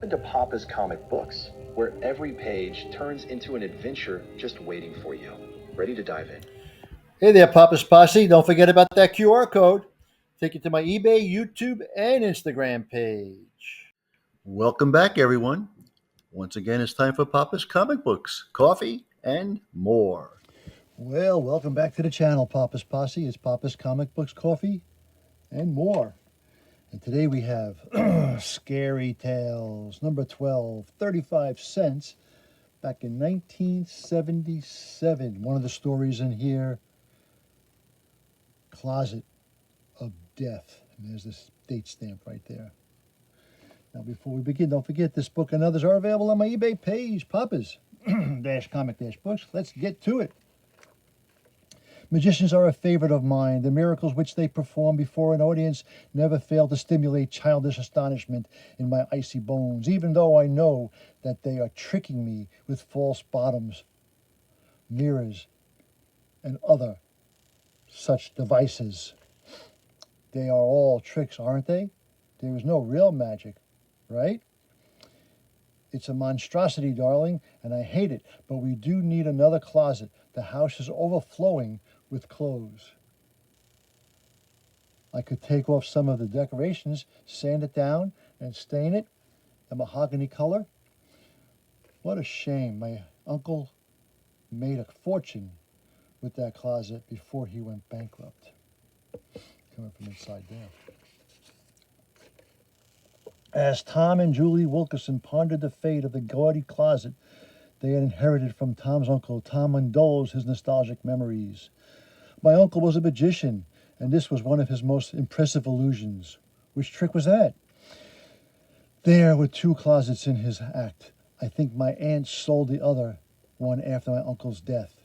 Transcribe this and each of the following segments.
Into Papa's Comic Books, where every page turns into an adventure just waiting for you. Ready to dive in? Hey there, Papa's Posse. Don't forget about that QR code. Take you to my eBay, YouTube, and Instagram page. Welcome back, everyone. Once again, it's time for Papa's Comic Books, coffee, and more. Well, welcome back to the channel, Papa's Posse. It's Papa's Comic Books, coffee, and more. And today we have Scary Tales, number 12, 35 cents, back in 1977. One of the stories in here, Closet of Death. And there's this date stamp right there. Now, before we begin, don't forget this book and others are available on my eBay page, Papa's Comic Books. Let's get to it. Magicians are a favorite of mine. The miracles which they perform before an audience never fail to stimulate childish astonishment in my icy bones, even though I know that they are tricking me with false bottoms, mirrors, and other such devices. They are all tricks, aren't they? There is no real magic, right? It's a monstrosity, darling, and I hate it, but we do need another closet. The house is overflowing with clothes. I could take off some of the decorations, sand it down, and stain it a mahogany color. What a shame. My uncle made a fortune with that closet before he went bankrupt. Coming from inside there. As Tom and Julie Wilkerson pondered the fate of the gaudy closet they had inherited from Tom's uncle, Tom indulged his nostalgic memories. My uncle was a magician, and this was one of his most impressive illusions. Which trick was that? There were two closets in his act. I think my aunt sold the other one after my uncle's death.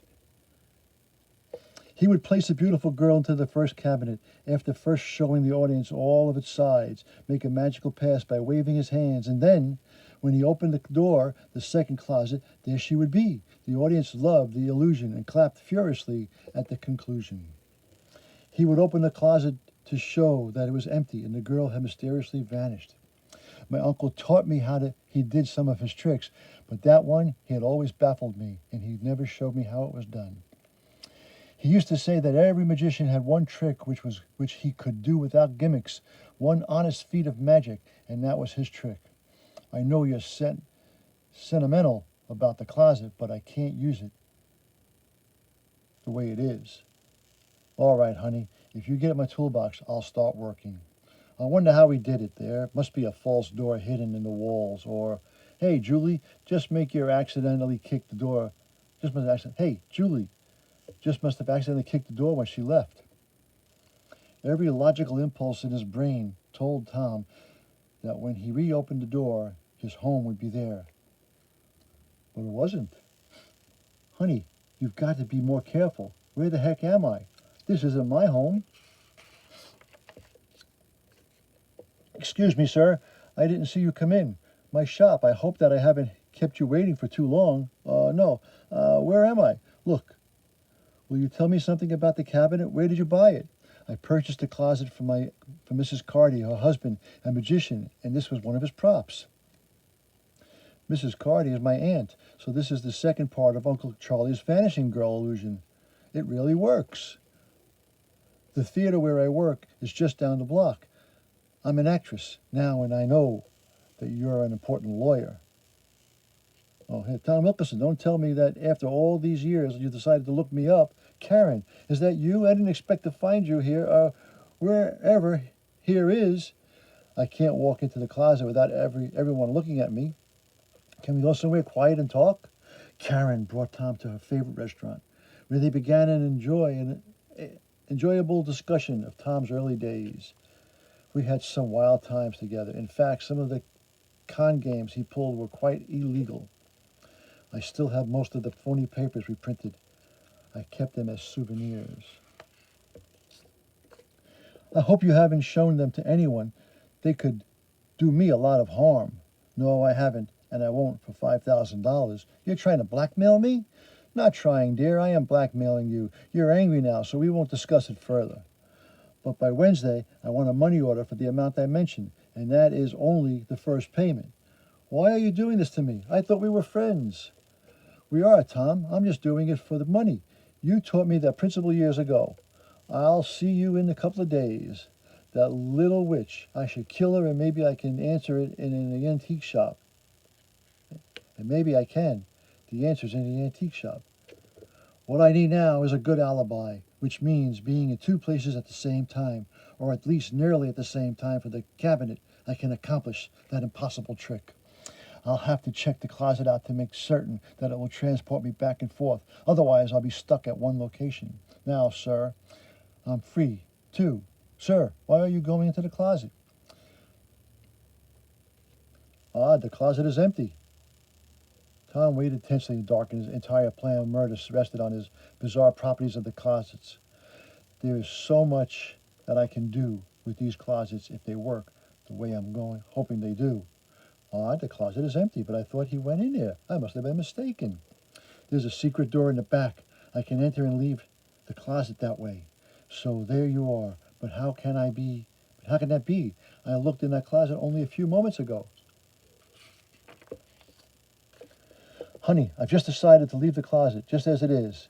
He would place a beautiful girl into the first cabinet, after first showing the audience all of its sides, make a magical pass by waving his hands, and then, when he opened the door, the second closet, there she would be. The audience loved the illusion and clapped furiously at the conclusion. He would open the closet to show that it was empty, and the girl had mysteriously vanished. My uncle taught me he did some of his tricks, but that one, he had always baffled me, and he never showed me how it was done. He used to say that every magician had one trick which he could do without gimmicks, one honest feat of magic, and that was his trick. I know you're sentimental about the closet, but I can't use it the way it is. All right, honey, if you get my toolbox, I'll start working. I wonder how he did it there. Must be a false door hidden in the walls, or, hey, Julie, just make your accidentally kick the door. Hey, Julie, just must have accidentally kicked the door when she left. Every logical impulse in his brain told Tom that when he reopened the door, his home would be there. But it wasn't. Honey, you've got to be more careful. Where the heck am I? This isn't my home. Excuse me, sir. I didn't see you come in. My shop. I hope that I haven't kept you waiting for too long. No. Where am I? Look. Will you tell me something about the cabinet? Where did you buy it? I purchased a closet for Mrs. Carty, her husband, a magician, and this was one of his props. Mrs. Carty is my aunt, so this is the second part of Uncle Charlie's vanishing girl illusion. It really works. The theater where I work is just down the block. I'm an actress now, and I know that you're an important lawyer. Oh, hey, Tom Wilkerson, don't tell me that after all these years you decided to look me up. Karen, is that you? I didn't expect to find you here. Wherever here is. I can't walk into the closet without everyone looking at me. Can we go somewhere quiet and talk? Karen brought Tom to her favorite restaurant, where they began an enjoyable discussion of Tom's early days. We had some wild times together. In fact, some of the con games he pulled were quite illegal. I still have most of the phony papers we printed. I kept them as souvenirs. I hope you haven't shown them to anyone. They could do me a lot of harm. No, I haven't, and I won't for $5,000. You're trying to blackmail me? Not trying, dear. I am blackmailing you. You're angry now, so we won't discuss it further. But by Wednesday, I want a money order for the amount I mentioned, and that is only the first payment. Why are you doing this to me? I thought we were friends. We are, Tom. I'm just doing it for the money. You taught me that principle years ago. I'll see you in a couple of days. That little witch. I should kill her and maybe I can answer it in an antique shop. And maybe I can. The answer's in the antique shop. What I need now is a good alibi, which means being in two places at the same time, or at least nearly at the same time for the cabinet. I can accomplish that impossible trick. I'll have to check the closet out to make certain that it will transport me back and forth. Otherwise, I'll be stuck at one location. Now, sir, I'm free, too. Sir, why are you going into the closet? The closet is empty. Tom waited tensely in the dark, and his entire plan of murder rested on his bizarre properties of the closets. There is so much that I can do with these closets if they work the way I'm hoping they do. The closet is empty, but I thought he went in there. I must have been mistaken. There's a secret door in the back. I can enter and leave the closet that way. So there you are. But how can that be? I looked in that closet only a few moments ago. Honey, I've just decided to leave the closet just as it is.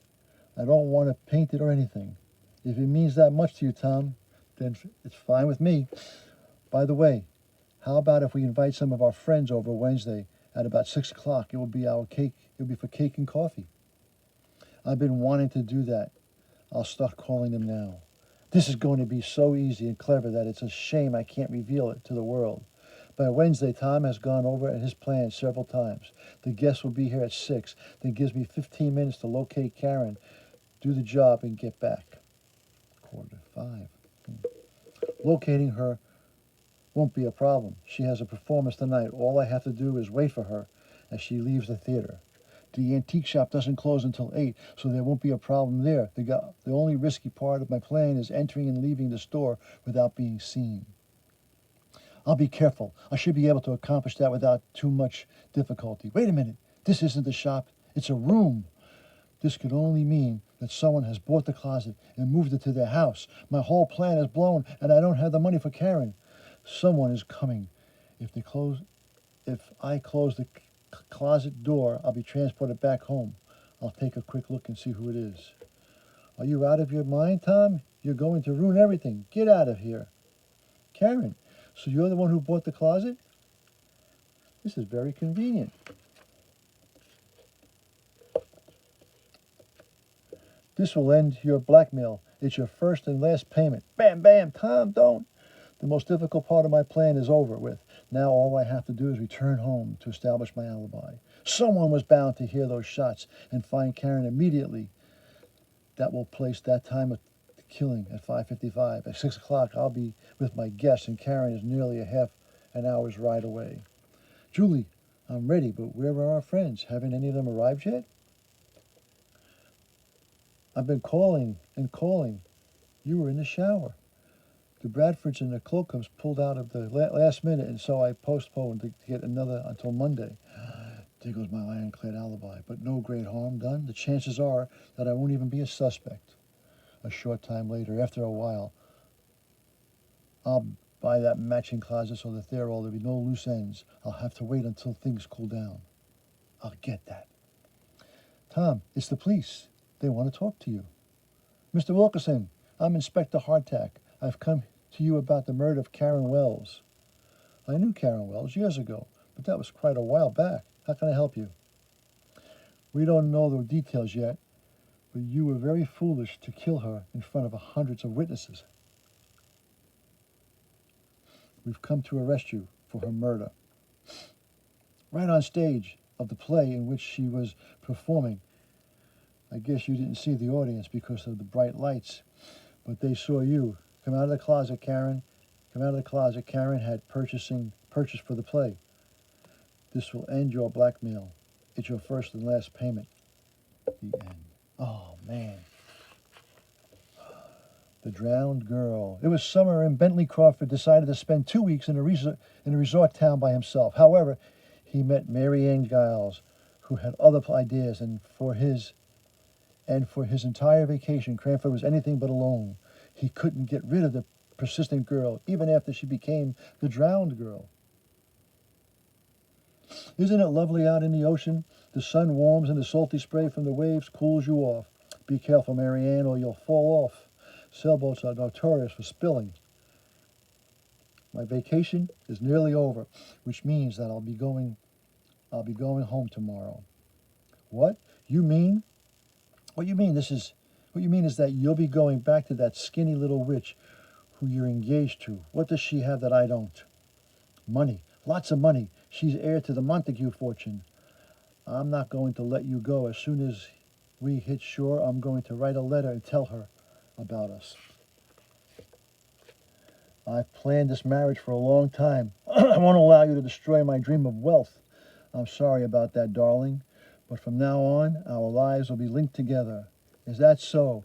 I don't want to paint it or anything. If it means that much to you, Tom, then it's fine with me. By the way, how about if we invite some of our friends over Wednesday at about 6 o'clock? It will be for cake and coffee. I've been wanting to do that. I'll start calling them now. This is going to be so easy and clever that it's a shame I can't reveal it to the world. By Wednesday, Tom has gone over his plans several times. The guests will be here at 6. Then gives me 15 minutes to locate Karen, do the job, and get back. 4:45. Locating her won't be a problem. She has a performance tonight. All I have to do is wait for her as she leaves the theater. The antique shop doesn't close until 8, so there won't be a problem there. The only risky part of my plan is entering and leaving the store without being seen. I'll be careful. I should be able to accomplish that without too much difficulty. Wait a minute. This isn't the shop. It's a room. This could only mean that someone has bought the closet and moved it to their house. My whole plan is blown, and I don't have the money for Karen. Someone is coming. If I close the closet door, I'll be transported back home. I'll take a quick look and see who it is. Are you out of your mind, Tom? You're going to ruin everything. Get out of here. Karen, so you're the one who bought the closet? This is very convenient. This will end your blackmail. It's your first and last payment. Bam, bam, Tom, don't. The most difficult part of my plan is over with. Now all I have to do is return home to establish my alibi. Someone was bound to hear those shots and find Karen immediately. That will place that time of the killing at 5:55. At 6 o'clock, I'll be with my guests, and Karen is nearly a half an hour's ride away. Julie, I'm ready, but where are our friends? Haven't any of them arrived yet? I've been calling and calling. You were in the shower. The Bradfords and the Clocums pulled out of the last minute, and so I postponed to get another until Monday. There goes my ironclad alibi, but no great harm done. The chances are that I won't even be a suspect. A short time later, after a while, I'll buy that matching closet so that there'll be no loose ends. I'll have to wait until things cool down. I'll get that. Tom, it's the police. They want to talk to you. Mr. Wilkerson, I'm Inspector Hardtack. I've come to you about the murder of Karen Wells. I knew Karen Wells years ago, but that was quite a while back. How can I help you? We don't know the details yet, but you were very foolish to kill her in front of hundreds of witnesses. We've come to arrest you for her murder. Right on stage of the play in which she was performing. I guess you didn't see the audience because of the bright lights, but they saw you. Come out of the closet, Karen. Come out of the closet. Karen had purchased for the play. This will end your blackmail. It's your first and last payment. The end. Oh, man. The Drowned Girl. It was summer, and Bentley Crawford decided to spend 2 weeks in a resort town by himself. However, he met Mary Ann Giles, who had other ideas, and for his entire vacation, Crawford was anything but alone. He couldn't get rid of the persistent girl, even after she became the Drowned Girl. Isn't it lovely out in the ocean? The sun warms and the salty spray from the waves cools you off. Be careful, Marianne, or you'll fall off. Sailboats are notorious for spilling. My vacation is nearly over, which means that I'll be going home tomorrow. What? You mean? What you mean is that you'll be going back to that skinny little witch who you're engaged to. What does she have that I don't? Money. Lots of money. She's heir to the Montague fortune. I'm not going to let you go. As soon as we hit shore, I'm going to write a letter and tell her about us. I've planned this marriage for a long time. I won't allow you to destroy my dream of wealth. I'm sorry about that, darling, but from now on, our lives will be linked together. Is that so?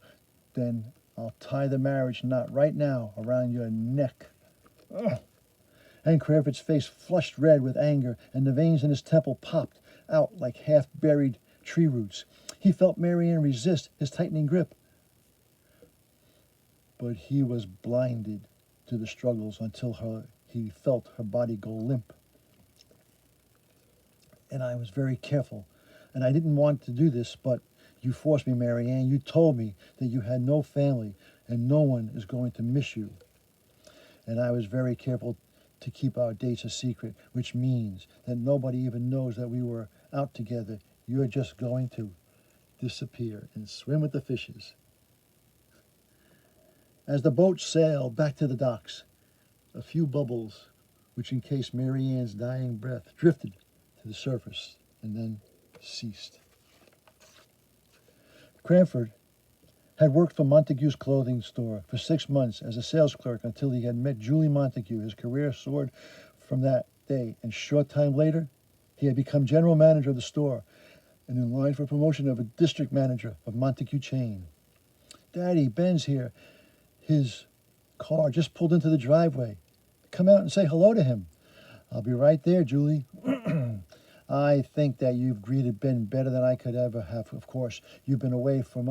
Then I'll tie the marriage knot right now around your neck. Ugh. And Cranford's face flushed red with anger, and the veins in his temple popped out like half-buried tree roots. He felt Marianne resist his tightening grip, but he was blinded to the struggles until he felt her body go limp. And I was very careful, and I didn't want to do this, but you forced me, Marianne. You told me that you had no family and no one is going to miss you. And I was very careful to keep our dates a secret, which means that nobody even knows that we were out together. You're just going to disappear and swim with the fishes. As the boat sailed back to the docks, a few bubbles, which encased Marianne's dying breath, drifted to the surface and then ceased. Cranford had worked for Montague's clothing store for 6 months as a sales clerk until he had met Julie Montague. His career soared from that day, and a short time later, he had become general manager of the store and in line for promotion of a district manager of Montague chain. Daddy, Ben's here. His car just pulled into the driveway. Come out and say hello to him. I'll be right there, Julie. I think that you've greeted Ben better than I could ever have. Of course, you've been away from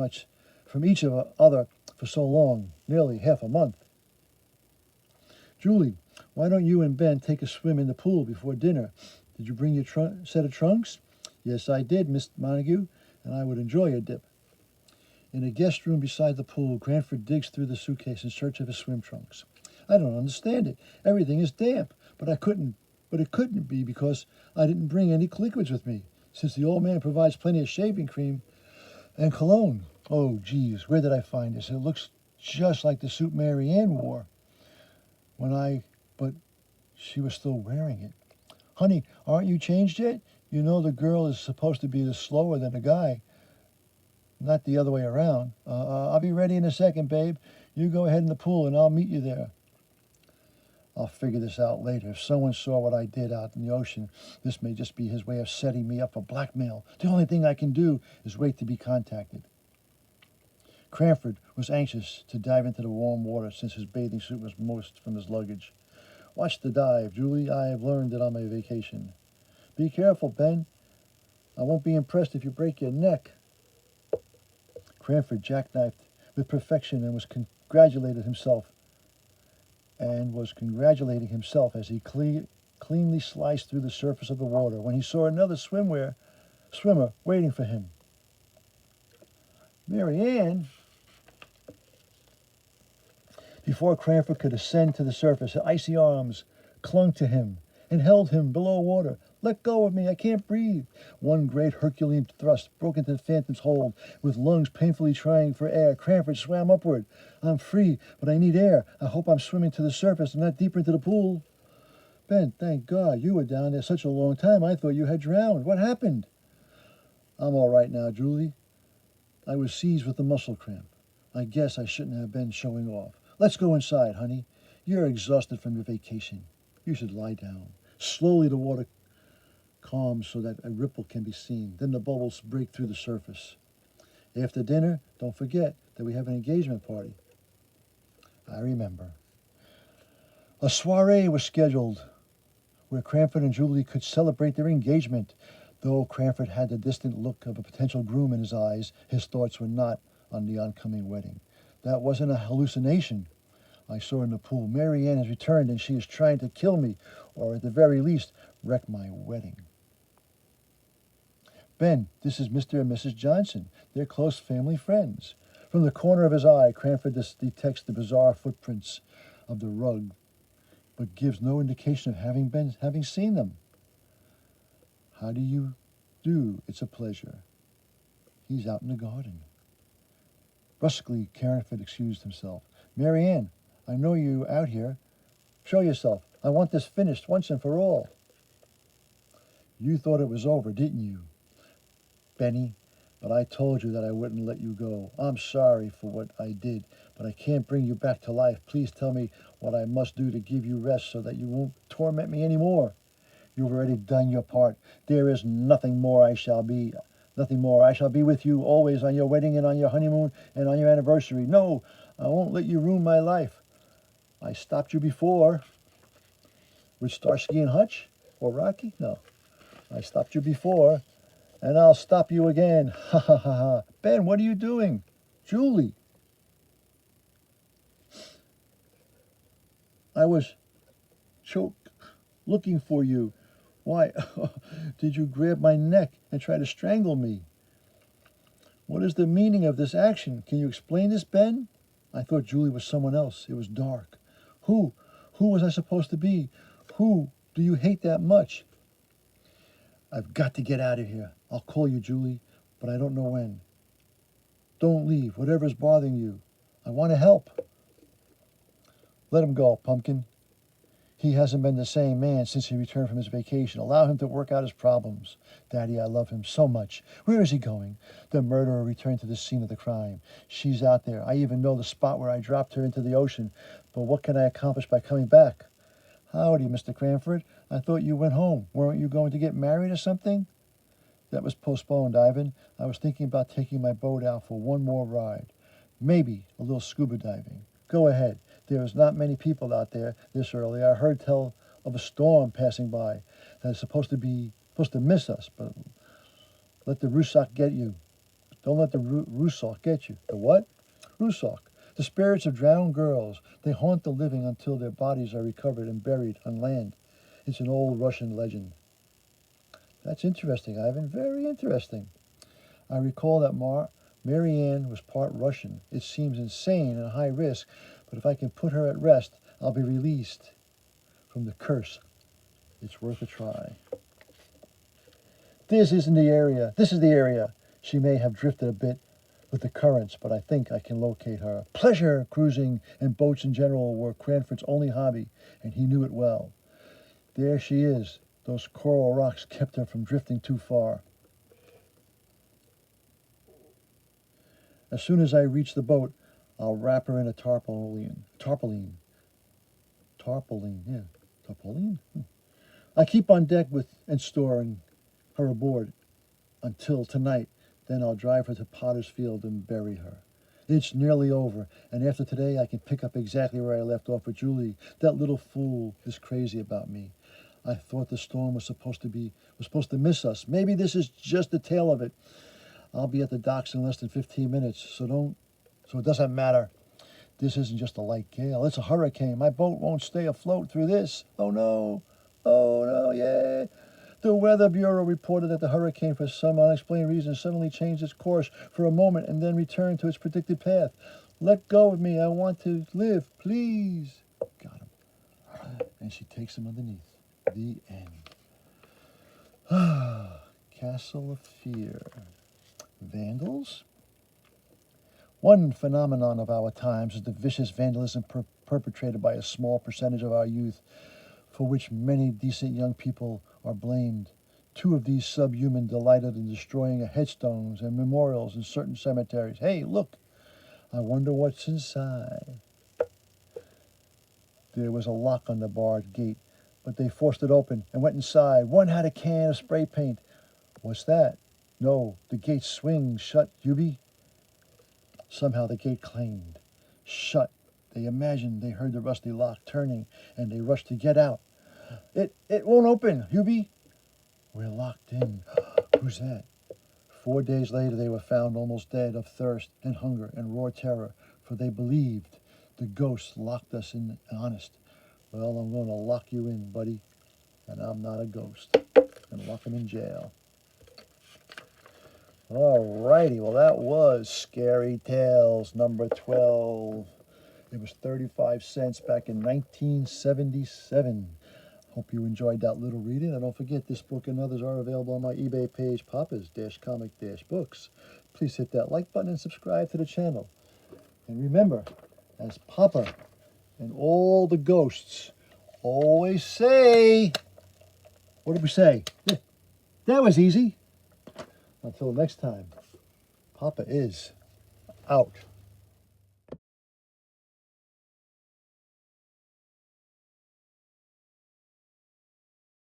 each other for so long, nearly half a month. Julie, why don't you and Ben take a swim in the pool before dinner? Did you bring your set of trunks? Yes, I did, Miss Montague, and I would enjoy a dip. In a guest room beside the pool, Cranford digs through the suitcase in search of his swim trunks. I don't understand it. Everything is damp, but it couldn't be because I didn't bring any liquids with me, since the old man provides plenty of shaving cream and cologne. Oh, geez, where did I find this? It looks just like the suit Marianne wore but she was still wearing it. Honey, aren't you changed yet? You know the girl is supposed to be slower than the guy, not the other way around. I'll be ready in a second, babe. You go ahead in the pool and I'll meet you there. I'll figure this out later. If someone saw what I did out in the ocean, this may just be his way of setting me up for blackmail. The only thing I can do is wait to be contacted. Cranford was anxious to dive into the warm water since his bathing suit was moist from his luggage. Watch the dive, Julie. I have learned it on my vacation. Be careful, Ben. I won't be impressed if you break your neck. Cranford jackknifed with perfection and was congratulating himself as he cleanly sliced through the surface of the water when he saw another swimmer waiting for him. Marianne? Before Cranford could ascend to the surface, her icy arms clung to him and held him below water. Let go of me, I can't breathe. One great Herculean thrust broke into the Phantom's hold. With lungs painfully trying for air, Cranford swam upward. I'm free, but I need air. I hope I'm swimming to the surface and not deeper into the pool. Ben, thank God, you were down there such a long time. I thought you had drowned. What happened? I'm all right now, Julie. I was seized with a muscle cramp. I guess I shouldn't have been showing off. Let's go inside, honey. You're exhausted from your vacation. You should lie down. Slowly the water calms so that a ripple can be seen. Then the bubbles break through the surface. After dinner, don't forget that we have an engagement party. I remember. A soiree was scheduled where Cranford and Julie could celebrate their engagement. Though Cranford had the distant look of a potential groom in his eyes, his thoughts were not on the oncoming wedding. That wasn't a hallucination I saw in the pool. Marianne has returned and she is trying to kill me, or at the very least, wreck my wedding. Ben, this is Mr. and Mrs. Johnson. They're close family friends. From the corner of his eye, Cranford detects the bizarre footprints of the rug, but gives no indication of having seen them. How do you do? It's a pleasure. He's out in the garden. Brusquely, Cranford excused himself. Mary Ann, I know you out here. Show yourself. I want this finished once and for all. You thought it was over, didn't you, Benny? But I told you that I wouldn't let you go. I'm sorry for what I did, but I can't bring you back to life. Please tell me what I must do to give you rest so that you won't torment me anymore. You've already done your part. There is nothing more I shall be. Nothing more. I shall be with you always on your wedding and on your honeymoon and on your anniversary. No, I won't let you ruin my life. I stopped you before. With Starsky and Hutch or Rocky? No. I stopped you before, and I'll stop you again. Ha ha ha ha. Ben, what are you doing? Julie. I was looking for you. Why did you grab my neck and try to strangle me? What is the meaning of this action? Can you explain this, Ben? I thought Julie was someone else. It was dark. Who? Who was I supposed to be? Who do you hate that much? I've got to get out of here. I'll call you, Julie, but I don't know when. Don't leave, whatever's bothering you. I want to help. Let him go, Pumpkin. He hasn't been the same man since he returned from his vacation. Allow him to work out his problems. Daddy, I love him so much. Where is he going? The murderer returned to the scene of the crime. She's out there. I even know the spot where I dropped her into the ocean. But what can I accomplish by coming back? Howdy, Mr. Cranford. I thought you went home. Weren't you going to get married or something? That was postponed, Ivan. I was thinking about taking my boat out for one more ride. Maybe a little scuba diving. Go ahead. There's not many people out there this early. I heard tell of a storm passing by that is supposed to miss us, but let the Rusak get you. Don't let the Rusak get you. The what? Rusak. The spirits of drowned girls. They haunt the living until their bodies are recovered and buried on land. It's an old Russian legend. That's interesting, Ivan. Very interesting. I recall that Mary Ann was part Russian. It seems insane and high risk, but if I can put her at rest, I'll be released from the curse. It's worth a try. This is the area. She may have drifted a bit with the currents, but I think I can locate her. Pleasure cruising and boats in general were Cranford's only hobby, and he knew it well. There she is. Those coral rocks kept her from drifting too far. As soon as I reach the boat, I'll wrap her in a tarpaulin. Tarpaulin? Yeah. Tarpaulin? I keep on deck and storing her aboard until tonight. Then I'll drive her to Potter's Field and bury her. It's nearly over, and after today I can pick up exactly where I left off with Julie. That little fool is crazy about me. I thought the storm was supposed to miss us. Maybe this is just the tail of it. I'll be at the docks in less than 15 minutes, so it doesn't matter. This isn't just a light gale, it's a hurricane. My boat won't stay afloat through this. Oh no, yeah. The Weather Bureau reported that the hurricane, for some unexplained reason, suddenly changed its course for a moment and then returned to its predicted path. Let go of me, I want to live, please. Got him. And she takes him underneath. The end. Castle of Fear. Vandals? One phenomenon of our times is the vicious vandalism perpetrated by a small percentage of our youth, for which many decent young people are blamed. Two of these subhuman delighted in destroying headstones and memorials in certain cemeteries. Hey, look, I wonder what's inside. There was a lock on the barred gate, but they forced it open and went inside. One had a can of spray paint. What's that? No, the gate swings shut, Hubie. Somehow the gate clanged shut. They imagined they heard the rusty lock turning, and they rushed to get out. It won't open, Hubie. We're locked in. Who's that? 4 days later, they were found almost dead of thirst and hunger and raw terror, for they believed the ghosts locked us in honest. Well, I'm going to lock you in, buddy, and I'm not a ghost. And lock him in jail. Alrighty, well that was Scary Tales number 12. It was 35 cents back in 1977. Hope you enjoyed that little reading. And don't forget, this book and others are available on my eBay page, Papa's-Comic-Books. Please hit that like button and subscribe to the channel. And remember, as Papa and all the ghosts always say, what did we say? Yeah, that was easy. Until next time, Papa is out.